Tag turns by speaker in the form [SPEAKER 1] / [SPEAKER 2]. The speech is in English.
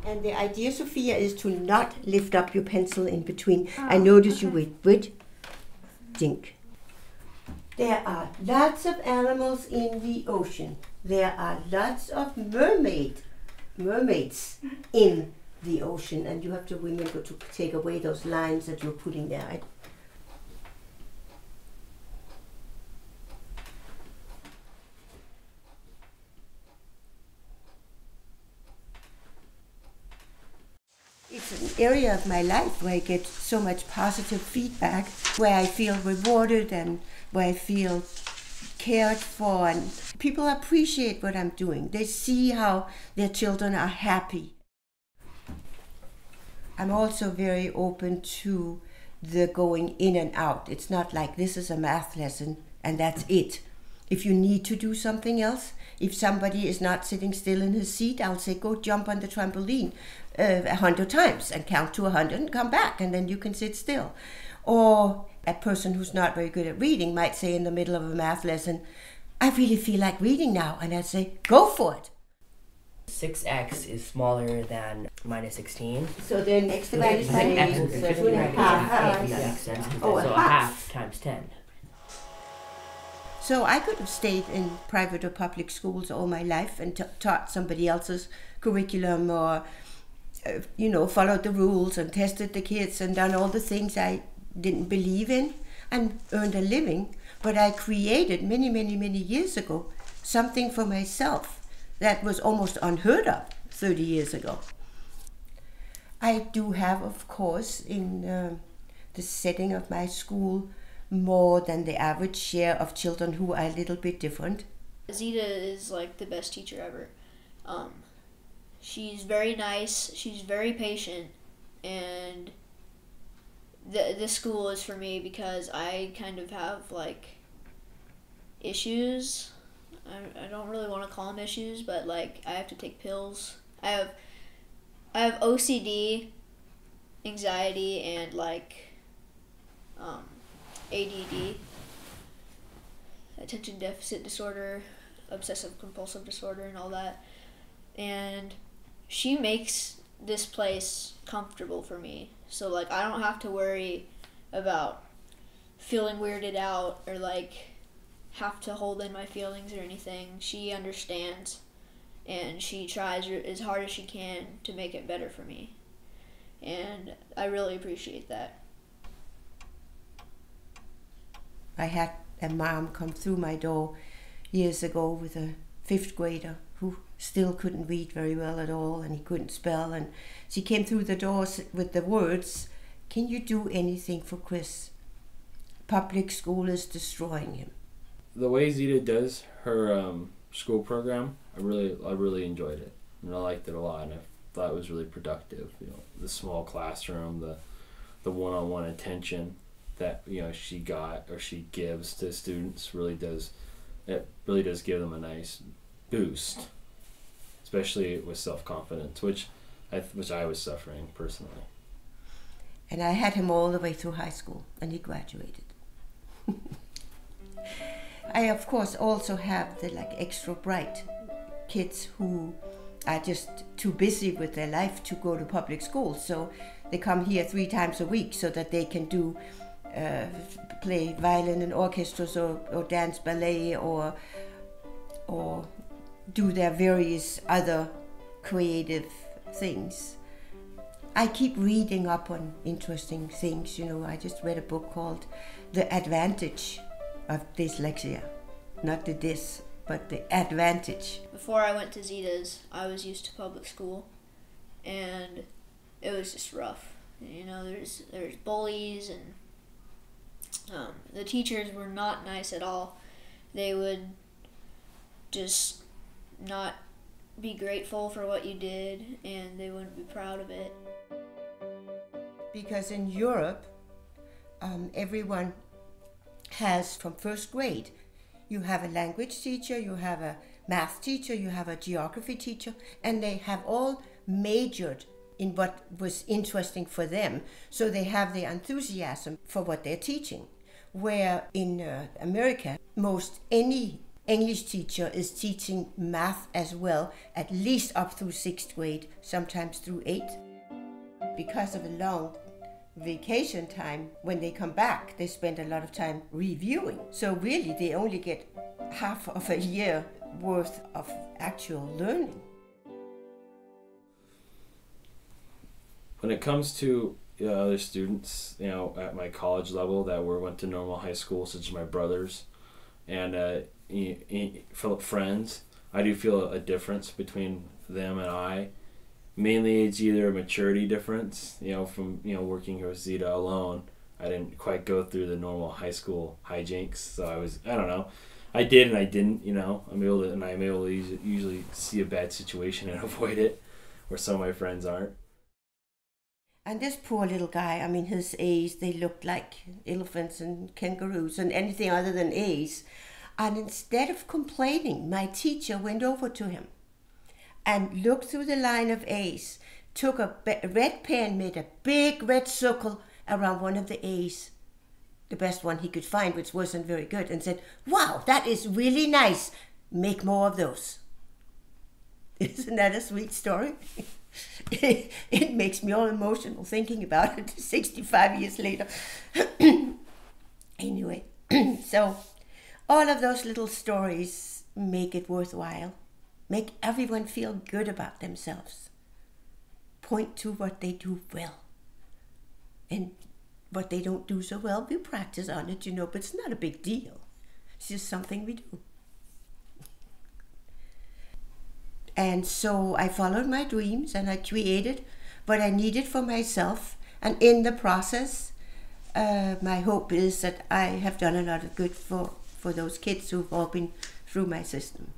[SPEAKER 1] And the idea, Sophia, is to not lift up your pencil in between. I notice you with think. There are lots of animals in the ocean. There are lots of mermaids in the ocean, and you have to remember to take away those lines that you're putting there. It's an area of my life where I get so much positive feedback, where I feel rewarded and where I feel cared for, and people appreciate what I'm doing. They see how their children are happy. I'm also very open to the going in and out. It's not like this is a math lesson and that's it. If you need to do something else, if somebody is not sitting still in his seat, I'll say, go jump on the trampoline 100 times and count to 100 and come back, and then you can sit still. Or a person who's not very good at reading might say in the middle of a math lesson, I really feel like reading now, and I'd say, go for it.
[SPEAKER 2] 6x is smaller than minus 16.
[SPEAKER 1] So then next divided by
[SPEAKER 2] x
[SPEAKER 1] is
[SPEAKER 2] is
[SPEAKER 1] 2 and a half.
[SPEAKER 2] That makes sense.
[SPEAKER 1] Oh,
[SPEAKER 2] So
[SPEAKER 1] a
[SPEAKER 2] a
[SPEAKER 1] half.
[SPEAKER 2] half times 10.
[SPEAKER 1] So I could have stayed in private or public schools all my life and taught somebody else's curriculum, or followed the rules and tested the kids and done all the things I didn't believe in and earned a living. But I created many, many, many years ago something for myself that was almost unheard of 30 years ago. I do have, of course, in the setting of my school, more than the average share of children who are a little bit different.
[SPEAKER 3] Zitta is like the best teacher ever. She's very nice, she's very patient, and this school is for me because I kind of have like issues. I don't really want to call them issues, but like I have to take pills. I have OCD, anxiety, and like ADD, attention deficit disorder, obsessive compulsive disorder, and all that. And she makes this place comfortable for me, so like I don't have to worry about feeling weirded out or like have to hold in my feelings or anything. She understands, and she tries as hard as she can to make it better for me, and I really appreciate that.
[SPEAKER 1] I had a mom come through my door years ago with a 5th grader who still couldn't read very well at all, and he couldn't spell, and she came through the door with the words, "Can you do anything for Chris? Public school is destroying him."
[SPEAKER 4] The way Zitta does her school program, I really enjoyed it, and I liked it a lot, and I thought it was really productive. The small classroom, the one-on-one attention that she gives to students really does give them a nice boost, especially with self-confidence, which I was suffering personally.
[SPEAKER 1] And I had him all the way through high school, and he graduated. I of course also have the extra bright kids who are just too busy with their life to go to public school, so they come here 3 times a week so that they can do play violin in orchestras or dance ballet or do their various other creative things. I keep reading up on interesting things. I just read a book called The Advantage of Dyslexia. Not the dis, but the advantage.
[SPEAKER 3] Before I went to Zitta's, I was used to public school, and it was just rough. There's bullies, and the teachers were not nice at all. They would just not be grateful for what you did, and they wouldn't be proud of it.
[SPEAKER 1] Because in Europe, everyone has, from 1st grade, you have a language teacher, you have a math teacher, you have a geography teacher, and they have all majored in what was interesting for them, so they have the enthusiasm for what they're teaching. Where in America, most any English teacher is teaching math as well, at least up through 6th grade, sometimes through 8th. Because of a long vacation time, when they come back, they spend a lot of time reviewing. So really, they only get half of a year worth of actual learning.
[SPEAKER 4] When it comes to other students, at my college level that went to normal high school, such as my brothers and friends, I do feel a difference between them and I. Mainly, it's either a maturity difference, from working here with Zitta alone. I didn't quite go through the normal high school hijinks, so I don't know. I did and I didn't, I'm able to usually see a bad situation and avoid it, where some of my friends aren't.
[SPEAKER 1] And this poor little guy, his A's, they looked like elephants and kangaroos and anything other than A's. And instead of complaining, my teacher went over to him and looked through the line of A's, took a red pen, made a big red circle around one of the A's, the best one he could find, which wasn't very good, and said, "Wow, that is really nice. Make more of those." Isn't that a sweet story? It makes me all emotional thinking about it 65 years later. Anyway, so all of those little stories make it worthwhile. Make everyone feel good about themselves. Point to what they do well. And what they don't do so well, we practice on it, but it's not a big deal. It's just something we do. And so I followed my dreams and I created what I needed for myself. And in the process, my hope is that I have done a lot of good for those kids who've all been through my system.